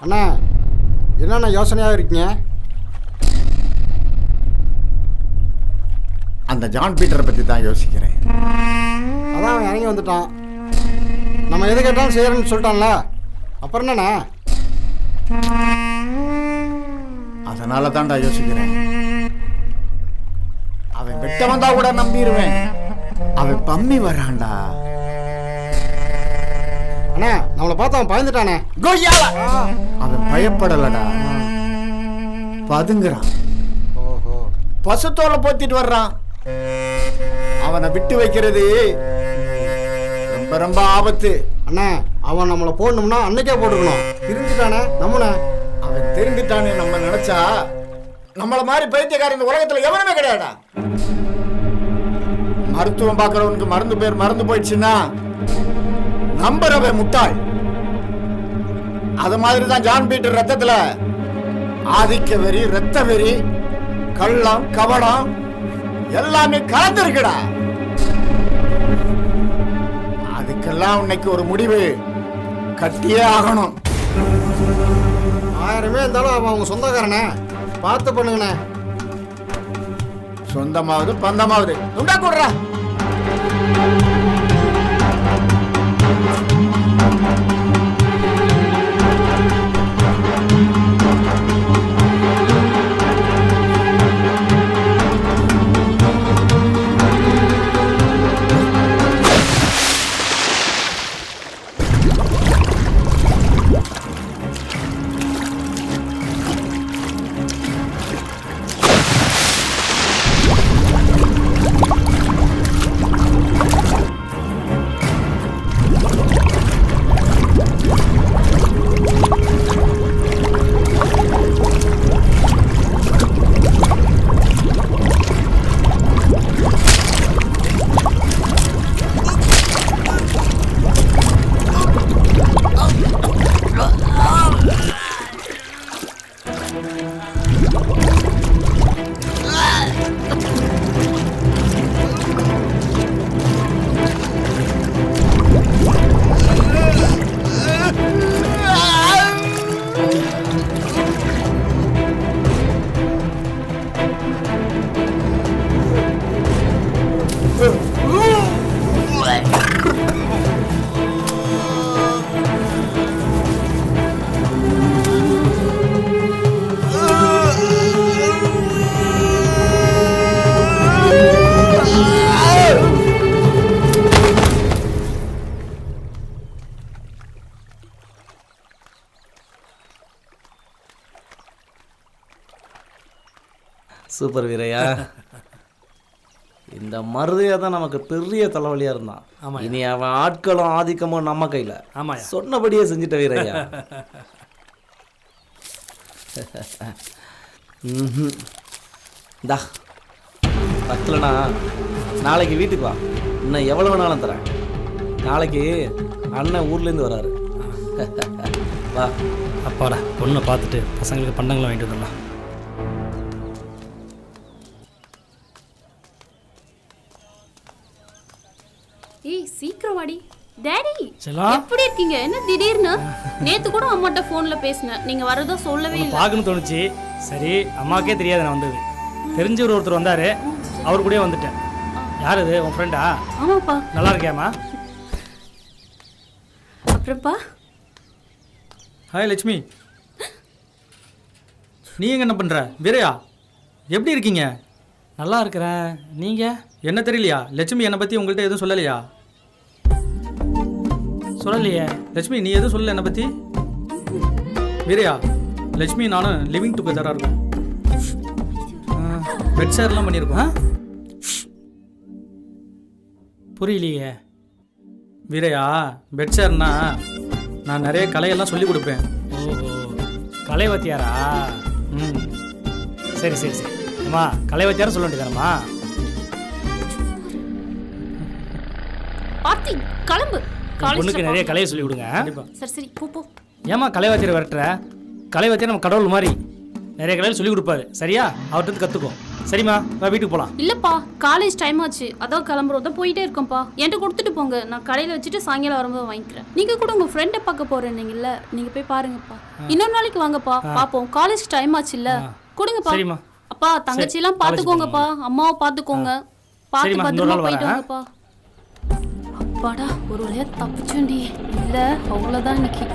அண்ணா என்னண்ணா யோசனையாக இருக்கீங்க? அந்த ஜான் பீட்டரை பற்றி தான் யோசிக்கிறேன். அதான் அவன் இறங்கி வந்துட்டான். நம்ம எது கேட்டாலும் செய்யறேன்னு சொல்லிட்டான்ல, அப்புறம் என்னண்ணா? அதனால தான்டா யோசிக்கிறேன். அவன் வெட்ட வந்தா கூட நம்பிடுவேன். அவன் பம்மி வரான்டா. அண்ணா நம்மளை பார்த்து அவன் பயந்துட்டானே. அவன் பயப்படலடா, பதுங்குறான். ஓஹோ, பசுத்தோலை போத்திட்டு வர்றான். அவனை விட்டு வைக்கிறது ரொம்ப ரொம்ப ஆபத்து. அண்ணா அவன் நம்மளை போடணும்னா அன்னைக்கே போட்டுக்கணும். திருந்துட்டானே நம்மனே. அவன் திருந்துட்டானே நம்ம நினைச்சா நம்மள மாதிரி பைத்தியக்காரன் இந்த உலகத்துல எவனுமே கிடையாடா. மருத்துவம் பார்க்கறவனுக்கு மருந்து பேர் மறந்து போயிடுச்சுன்னா நம்புறவன் முட்டாள். அது மாதிரிதான் ஜான் பீட்டர் ரத்தத்துல ஆதிக்க வெறி, ரத்த வெறி, கள்ளம், கவனம் எல்லாமே கலந்துருக்குடா. அதுக்கெல்லாம் இன்னைக்கு ஒரு முடிவு கட்டியே ஆகணும். 1000 இருந்தாலும் அவன் அவங்க சொந்தக்காரனே, பார்த்து பண்ணுங்கண்ணே. சொந்தமாவது பந்தமாவது உண்டா கூடுறா. சூப்பர் வீரையா. இந்த மருதையா தான் நமக்கு பெரிய தலைவலியாக இருந்தான். ஆமாம், இனி அவன் ஆட்களும் ஆதிக்கமும் நம்ம கையில். ஆமாம், சொன்னபடியே செஞ்சுட்ட வீரையா. இந்தா பத்தலண்ணா, நாளைக்கு வீட்டுக்கு வா, இன்னும் எவ்வளோ வேணாலும் தரேன். நாளைக்கு அண்ணன் ஊர்லேருந்து வராரு. வா. அப்பாடா, பொண்ணை பார்த்துட்டு பசங்களுக்கு பண்டங்களை வாங்கிட்டு வந்துடலாம். ஏய் சீக்கிரம் வாடி. டாடி எப்படி இருக்கீங்க? என்ன திடீர்னு? நேத்து கூட அம்மாட்ட போன்ல பேசினேன், நீங்க வரதோ சொல்லவே இல்லை. பார்க்கணும் தோணுச்சு. சரி, அம்மாக்கே தெரியாது நான் வந்தது. தெரிஞ்சவர் ஒருத்தர் வந்தாரு, அவர் கூடயே வந்துட்டேன். யார் இது, உன் ஃப்ரெண்டா? ஆமாப்பா. நல்லா இருக்கியாம்மா? அப்புறம்ப்பா? ஹாய் லட்சுமி, நீ எங்க என்ன பண்ற? வீரையா எப்படி இருக்கீங்க? நல்லா இருக்கிறேன். நீங்கள்? என்ன தெரியலையா? லட்சுமி என்னை பற்றி உங்கள்கிட்ட எதுவும் சொல்லலையா? சொல்லலையே. லட்சுமி நீ எதுவும் சொல்லல என்னை பற்றி? வீரையா, லட்சுமி நானும் லிவிங் டுகெதராக இருக்கோம். பெட் ஷேர்லாம் பண்ணியிருக்கோம். புரியலையே. வீரையா, பெட் ஷேர்னா நான் நிறைய கலையெல்லாம் சொல்லி கொடுப்பேன். ஓஹோ, கலைவத்தியாரா? ம், சரி சரி சரி. அம்மா, கலைவத்தியாரம் சொல்ல வேண்டியதானம்மா? பாத்தி கிளம்பு. பொண்ணுக்கு நிறைய கலையை சொல்லி கொடுங்க. சரி சரி, போ போ. ஏமா கலைவாத்தியர் வரட்டுற? கலைவாத்தியர் நம்ம கடவுள் மாதிரி. நிறைய கடையில் சொல்லி கொடுப்பாரு. சரியா? அவர்கிட்ட கற்றுக்கோ. சரிம்மா, வா வீட்டுக்கு போகலாம். இல்லப்பா, காலேஜ் டைம் ஆச்சு, அதான் கிளம்புறோம். போயிட்டே இருக்கோம்ப்பா. என்கிட்ட கொடுத்துட்டு போங்க, நான் கடையில் வச்சுட்டு சாயங்காலம் வரும்போது வாங்கிக்கிறேன். நீங்க கூட உங்க ஃப்ரெண்டை பார்க்க போறேன்னீங்கல்ல, நீங்க போய் பாருங்கப்பா. இன்னொரு நாளைக்கு வாங்கப்பா, பாப்போம். காலேஜ் டைம் ஆச்சு இல்ல, கொடுங்கப்பா. சரிம்மா. அப்பா, தங்கச்சி எல்லாம் பாத்துக்கோங்கப்பா, அம்மாவை பாத்துக்கோங்க. பார்த்து பத்திரமா போயிட்டு வாங்கப்பா. அப்பாடா, ஒரு வழியா தப்பிச்சோண்டி. இல்ல அவ்வளவுதான் இன்னைக்கு.